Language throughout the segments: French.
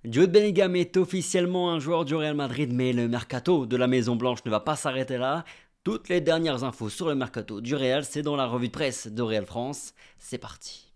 Jude Bellingham est officiellement un joueur du Real Madrid, mais le mercato de la Maison Blanche ne va pas s'arrêter là. Toutes les dernières infos sur le mercato du Real, c'est dans la revue de presse de Real France. C'est parti.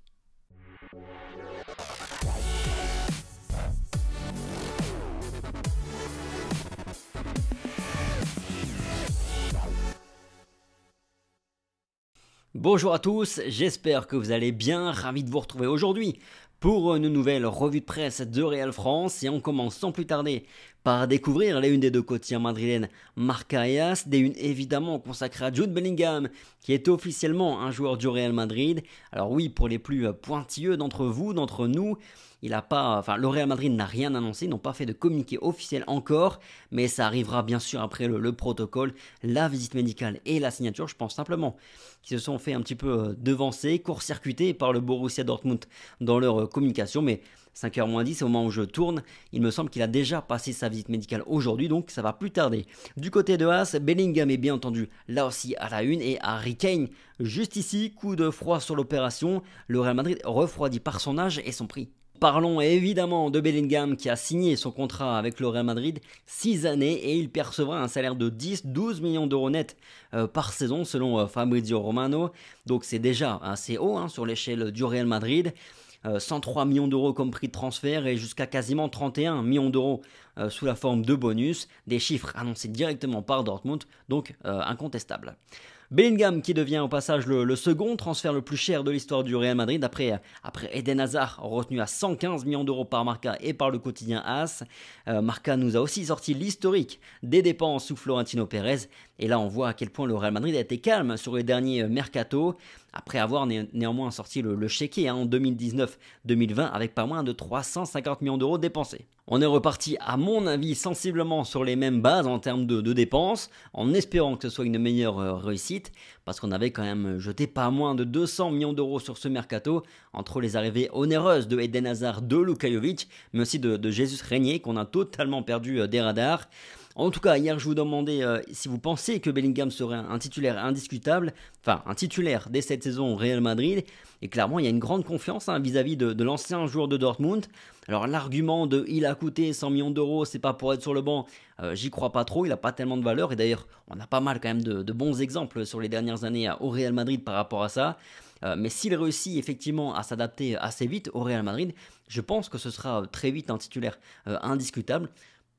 Bonjour à tous, j'espère que vous allez bien, ravi de vous retrouver aujourd'hui pour une nouvelle revue de presse de Real France et on commence sans plus tarder par découvrir les unes des deux quotidiens madrilènes Marca et AS, des unes évidemment consacrées à Jude Bellingham qui est officiellement un joueur du Real Madrid. Alors oui, pour les plus pointilleux d'entre vous, d'entre nous, le Real Madrid n'a rien annoncé, ils n'ont pas fait de communiqué officiel encore, mais ça arrivera bien sûr après le protocole, la visite médicale et la signature. Je pense simplement qu'ils se sont fait un petit peu devancer, court-circuiter par le Borussia Dortmund dans leur communication, mais 5h moins 10 au moment où je tourne, il me semble qu'il a déjà passé sa visite médicale aujourd'hui, donc ça va plus tarder. Du côté de As, Bellingham est bien entendu là aussi à la une et Harry Kane, juste ici, coup de froid sur l'opération, le Real Madrid refroidi par son âge et son prix. Parlons évidemment de Bellingham qui a signé son contrat avec le Real Madrid 6 années et il percevra un salaire de 10-12 millions d'euros net par saison selon Fabrizio Romano. Donc c'est déjà assez haut sur l'échelle du Real Madrid. 103 millions d'euros comme prix de transfert et jusqu'à quasiment 31 millions d'euros sous la forme de bonus, des chiffres annoncés directement par Dortmund, donc incontestables. Bellingham qui devient au passage le second transfert le plus cher de l'histoire du Real Madrid après Eden Hazard retenu à 115 millions d'euros par Marca et par le quotidien AS. Marca nous a aussi sorti l'historique des dépenses sous Florentino Pérez et là on voit à quel point le Real Madrid a été calme sur les derniers mercato après avoir néanmoins sorti le chéquier en 2019-2020 avec pas moins de 350 millions d'euros dépensés. On est reparti à mon avis sensiblement sur les mêmes bases en termes de dépenses, en espérant que ce soit une meilleure réussite, parce qu'on avait quand même jeté pas moins de 200 millions d'euros sur ce mercato, entre les arrivées onéreuses de Eden Hazard, de Luka Jovic, mais aussi de Jesus Régnier, qu'on a totalement perdu des radars. En tout cas, hier, je vous demandais si vous pensez que Bellingham serait un titulaire indiscutable, enfin un titulaire dès cette saison au Real Madrid. Et clairement, il y a une grande confiance vis-à-vis de l'ancien joueur de Dortmund. Alors l'argument de il a coûté 100 millions d'euros, c'est pas pour être sur le banc, j'y crois pas trop, il a pas tellement de valeur. Et d'ailleurs, on a pas mal quand même de bons exemples sur les dernières années au Real Madrid par rapport à ça. Mais s'il réussit effectivement à s'adapter assez vite au Real Madrid, je pense que ce sera très vite un titulaire indiscutable.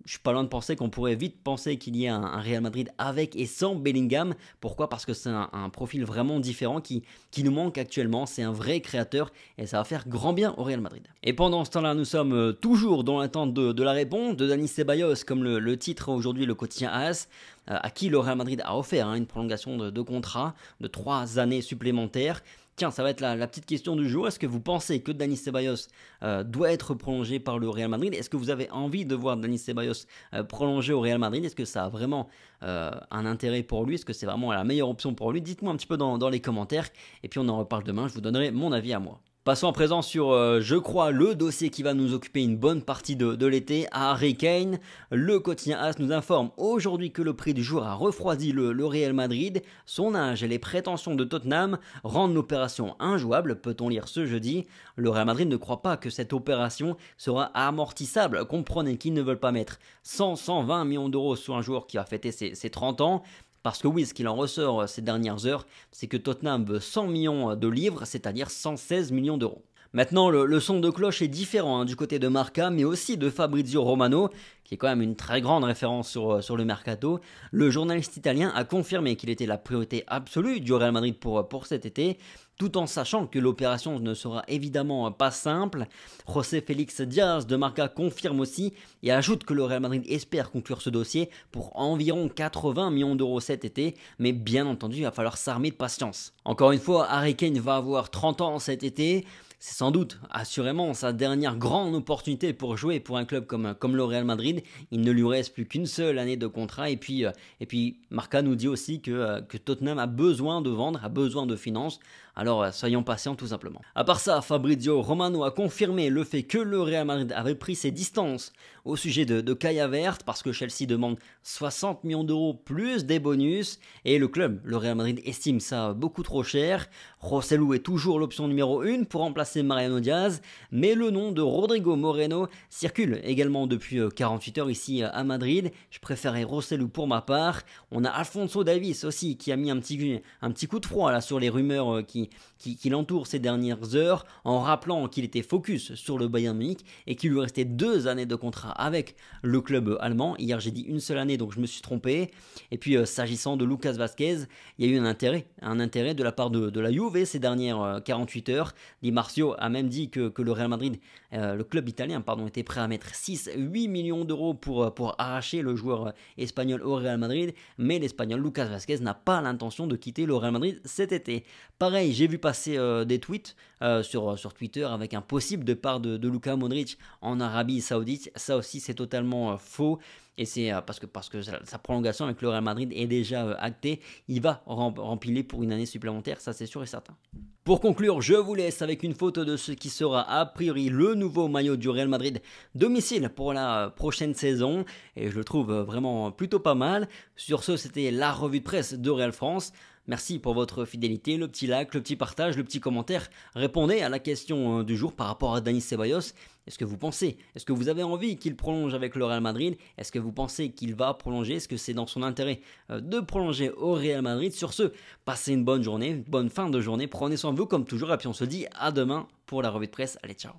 Je suis pas loin de penser qu'on pourrait vite penser qu'il y ait un Real Madrid avec et sans Bellingham. Pourquoi? Parce que c'est un profil vraiment différent qui nous manque actuellement. C'est un vrai créateur et ça va faire grand bien au Real Madrid. Et pendant ce temps-là, nous sommes toujours dans l'attente de la réponse de Dani Ceballos, comme le titre aujourd'hui, le quotidien AS, à qui le Real Madrid a offert une prolongation de contrat de 3 années supplémentaires. Tiens, ça va être la petite question du jour. Est-ce que vous pensez que Dani Ceballos doit être prolongé par le Real Madrid? Est-ce que vous avez envie de voir Dani Ceballos prolongé au Real Madrid? Est-ce que ça a vraiment un intérêt pour lui? Est-ce que c'est vraiment la meilleure option pour lui? Dites-moi un petit peu dans les commentaires. Et puis on en reparle demain. Je vous donnerai mon avis à moi. Passons à présent sur, je crois, le dossier qui va nous occuper une bonne partie de l'été, à Harry Kane. Le quotidien AS nous informe aujourd'hui que le prix du jour a refroidi le Real Madrid. Son âge et les prétentions de Tottenham rendent l'opération injouable, peut-on lire ce jeudi. Le Real Madrid ne croit pas que cette opération sera amortissable. Comprenez qu'ils ne veulent pas mettre 100-120 millions d'euros sur un joueur qui a fêté ses 30 ans. Parce que oui, ce qu'il en ressort ces dernières heures, c'est que Tottenham veut 100 millions de livres, c'est-à-dire 116 millions d'euros. Maintenant, le son de cloche est différent du côté de Marca, mais aussi de Fabrizio Romano, qui est quand même une très grande référence sur le mercato. Le journaliste italien a confirmé qu'il était la priorité absolue du Real Madrid pour cet été, tout en sachant que l'opération ne sera évidemment pas simple. José Félix Diaz de Marca confirme aussi et ajoute que le Real Madrid espère conclure ce dossier pour environ 80 millions d'euros cet été, mais bien entendu, il va falloir s'armer de patience. Encore une fois, Harry Kane va avoir 30 ans cet été. C'est sans doute, assurément, sa dernière grande opportunité pour jouer pour un club comme le Real Madrid. Il ne lui reste plus qu'une seule année de contrat. Et puis Marca nous dit aussi que Tottenham a besoin de vendre, a besoin de finances. Alors soyons patients tout simplement. À part ça, Fabrizio Romano a confirmé le fait que le Real Madrid avait pris ses distances au sujet de Kai Havertz parce que Chelsea demande 60 millions d'euros plus des bonus et le club, le Real Madrid, estime ça beaucoup trop cher. Rossellou est toujours l'option numéro 1 pour remplacer Mariano Diaz, mais le nom de Rodrigo Moreno circule également depuis 48 heures ici à Madrid. Je préférais Rossellou pour ma part. On a Alphonso Davies aussi qui a mis un petit coup de froid là sur les rumeurs qui l'entourent ces dernières heures en rappelant qu'il était focus sur le Bayern Munich et qu'il lui restait 2 années de contrat avec le club allemand. Hier j'ai dit une seule année donc je me suis trompé. Et puis s'agissant de Lucas Vazquez, il y a eu un intérêt de la part de la Juve ces dernières 48 heures. Di Marzio a même dit que le Real Madrid, le club italien était prêt à mettre 6-8 millions d'euros pour arracher le joueur espagnol au Real Madrid, mais l'Espagnol Lucas Vazquez n'a pas l'intention de quitter le Real Madrid cet été. Pareil, j'ai vu passer des tweets sur Twitter avec un possible départ de Luka Modric en Arabie Saoudite. Ça aussi c'est totalement faux. Et c'est parce que sa prolongation avec le Real Madrid est déjà actée. Il va rempiler pour une année supplémentaire, ça c'est sûr et certain. Pour conclure, je vous laisse avec une photo de ce qui sera a priori le nouveau maillot du Real Madrid domicile pour la prochaine saison. Et je le trouve vraiment plutôt pas mal. Sur ce, c'était la revue de presse de Real France. Merci pour votre fidélité, le petit like, le petit partage, le petit commentaire. Répondez à la question du jour par rapport à Dani Ceballos. Est-ce que vous pensez, est-ce que vous avez envie qu'il prolonge avec le Real Madrid? Est-ce que vous pensez qu'il va prolonger? Est-ce que c'est dans son intérêt de prolonger au Real Madrid? Sur ce, passez une bonne journée, une bonne fin de journée. Prenez soin de vous comme toujours et puis on se dit à demain pour la revue de presse. Allez, ciao!